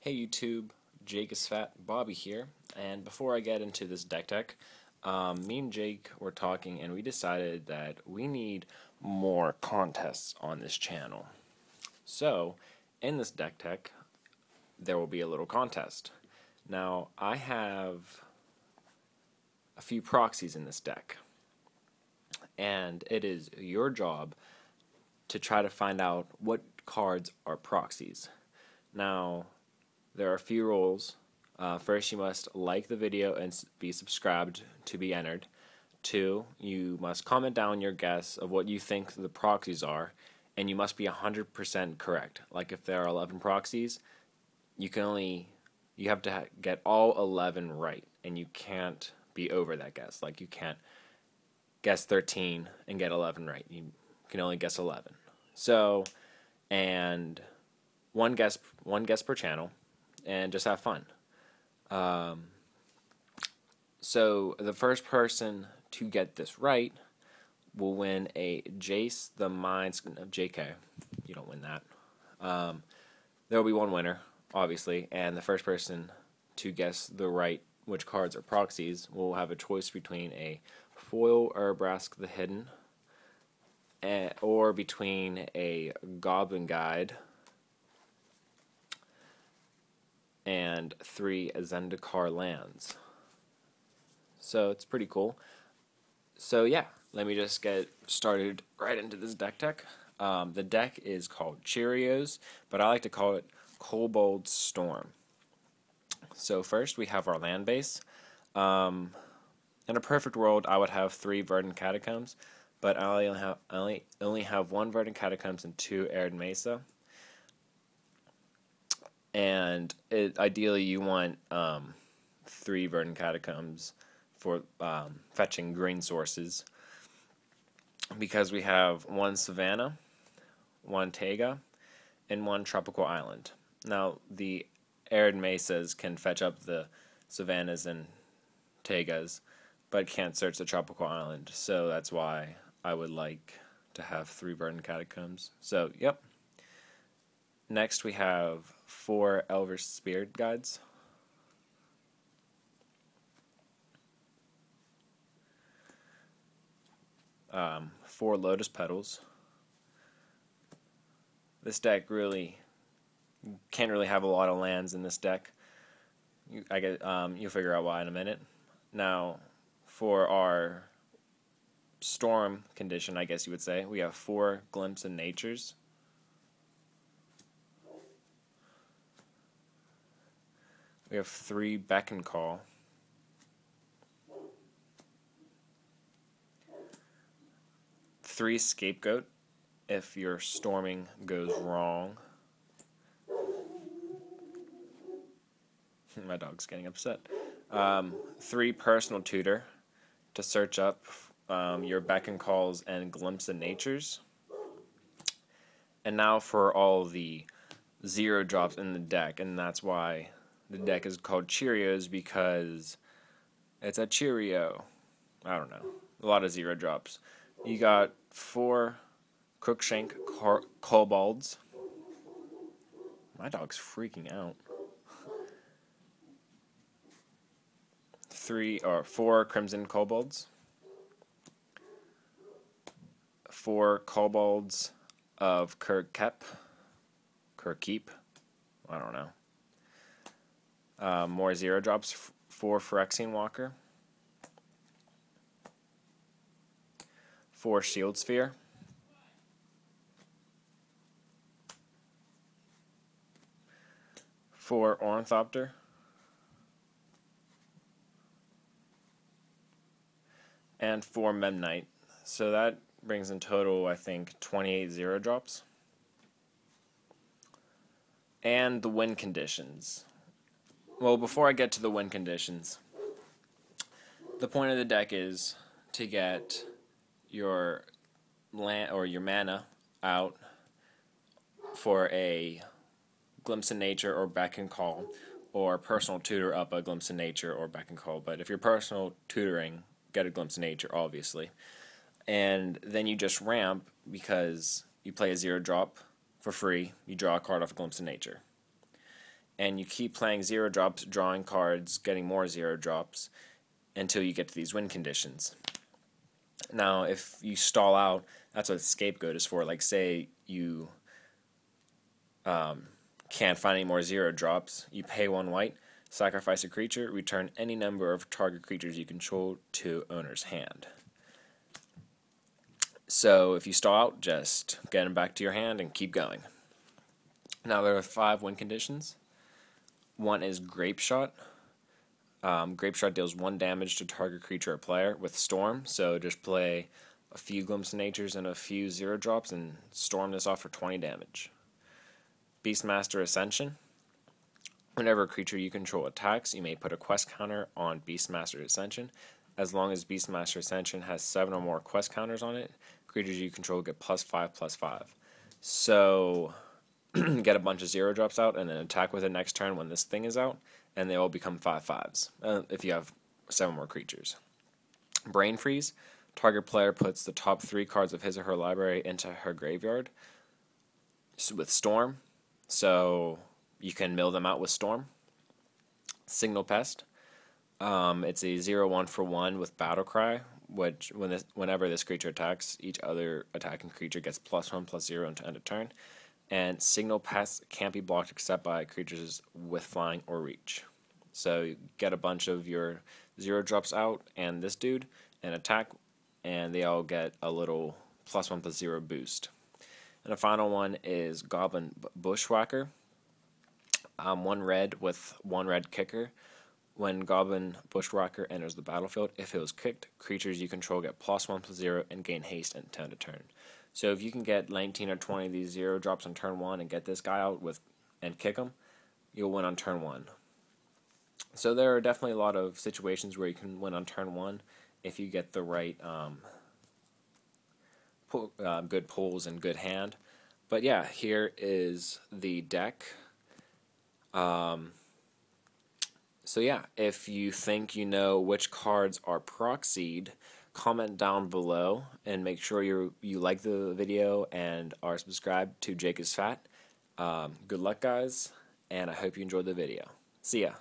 Hey YouTube, Jake is fat, Bobby here, and before I get into this deck tech, me and Jake were talking and we decided that we need more contests on this channel. So, in this deck tech, there will be a little contest. Now, I have a few proxies in this deck, and it is your job to try to find out what cards are proxies. Now, there are a few rules. First, you must like the video and be subscribed to be entered. 2, you must comment down your guess of what you think the proxies are, and you must be 100% correct. Like if there are 11 proxies, you have to get all 11 right, and you can't be over that guess. Like you can't guess 13 and get 11 right. You can only guess 11. So, and one guess per channel, and just have fun. So the first person to get this right will win a Jace the Mind. JK, you don't win that. There will be one winner, obviously, and the first person to guess which cards are proxies will have a choice between a foil Urbrask the Hidden, or between a Goblin Guide and 3 Zendikar lands. So it's pretty cool. So yeah, let me just get started right into this deck tech. The deck is called Cheerios, but I like to call it Kobold Storm. So first we have our land base. In a perfect world, I would have 3 Verdant Catacombs, but I only have 1 Verdant Catacombs and 2 Arid Mesa. And ideally you want 3 Verdant Catacombs for fetching green sources, because we have 1 Savannah, 1 Taiga, and 1 Tropical Island. Now the Arid Mesas can fetch up the Savannas and Taigas, but can't search the Tropical Island, so that's why I would like to have 3 Verdant Catacombs. So, yep. Next we have 4 Elvish Spirit Guides. Four Lotus Petals. This deck really can't really have a lot of lands in this deck. You'll figure out why in a minute. Now, for our storm condition, I guess you would say, we have 4 Glimpse in Natures. We have 3 Beckon Call. 3 Scapegoat if your storming goes wrong. My dog's getting upset. 3 Personal Tutor to search up your Beckon Calls and Glimpse in Natures. And now for all the 0 drops in the deck, and that's why the deck is called Cheerios, because it's a Cheerio. I don't know. A lot of 0 drops. You got 4 Crookshank Kobolds. My dog's freaking out. 4 Crimson Kobolds. 4 Kobolds of Kirkkeep. I don't know. More 0 drops. 4 Phyrexian Walker. 4 Shield Sphere. 4 Ornithopter. And 4 Memnite. So that brings in total, I think, 28 0 drops. And the win conditions. Well, before I get to the win conditions, the point of the deck is to get your land or your mana out for a Glimpse in Nature or Beckon Call, or Personal Tutor up a Glimpse in Nature or Beckon Call. But if you're personal tutoring, get a Glimpse in Nature, obviously. And then you just ramp, because you play a 0 drop for free. You draw a card off a Glimpse in Nature. and you keep playing 0 drops, drawing cards, getting more 0 drops until you get to these win conditions. Now, if you stall out, that's what scapegoat is for. Like, say you can't find any more 0 drops, you pay 1 white, sacrifice a creature, return any number of target creatures you control to owner's hand. So if you stall out, just get them back to your hand and keep going. Now there are 5 win conditions. One is Grape Shot. Grape Shot deals 1 damage to target creature or player with Storm, so just play a few Glimpse of Natures and a few 0 drops and storm this off for 20 damage. Beastmaster Ascension. Whenever a creature you control attacks, you may put a quest counter on Beastmaster Ascension. As long as Beastmaster Ascension has 7 or more quest counters on it, creatures you control get +5/+5. So get a bunch of 0 drops out and then attack with it next turn when this thing is out, and they all become 5/5s if you have 7 more creatures. Brain Freeze. Target player puts the top 3 cards of his or her library into her graveyard with Storm, so you can mill them out with Storm. Signal Pest. It's a 0/1 for 1 with Battle Cry, which whenever this creature attacks, each other attacking creature gets +1/+0 until end of turn. And Signal Pest can't be blocked except by creatures with flying or reach. So you get a bunch of your 0 drops out and this dude and attack, and they all get a little +1/+0 boost. And the final one is Goblin Bushwhacker. 1 red with 1 red kicker. When Goblin Bushwhacker enters the battlefield, if it was kicked, creatures you control get +1/+0 and gain haste until end of turn. So if you can get 19 or 20 of these 0 drops on turn 1 and get this guy out and kick him, you'll win on turn 1. So there are definitely a lot of situations where you can win on turn 1 if you get the right good pulls and good hand. But yeah, here is the deck. So yeah, if you think you know which cards are proxied, comment down below and make sure you like the video and are subscribed to Jake is Fat. Good luck, guys, and I hope you enjoyed the video. See ya.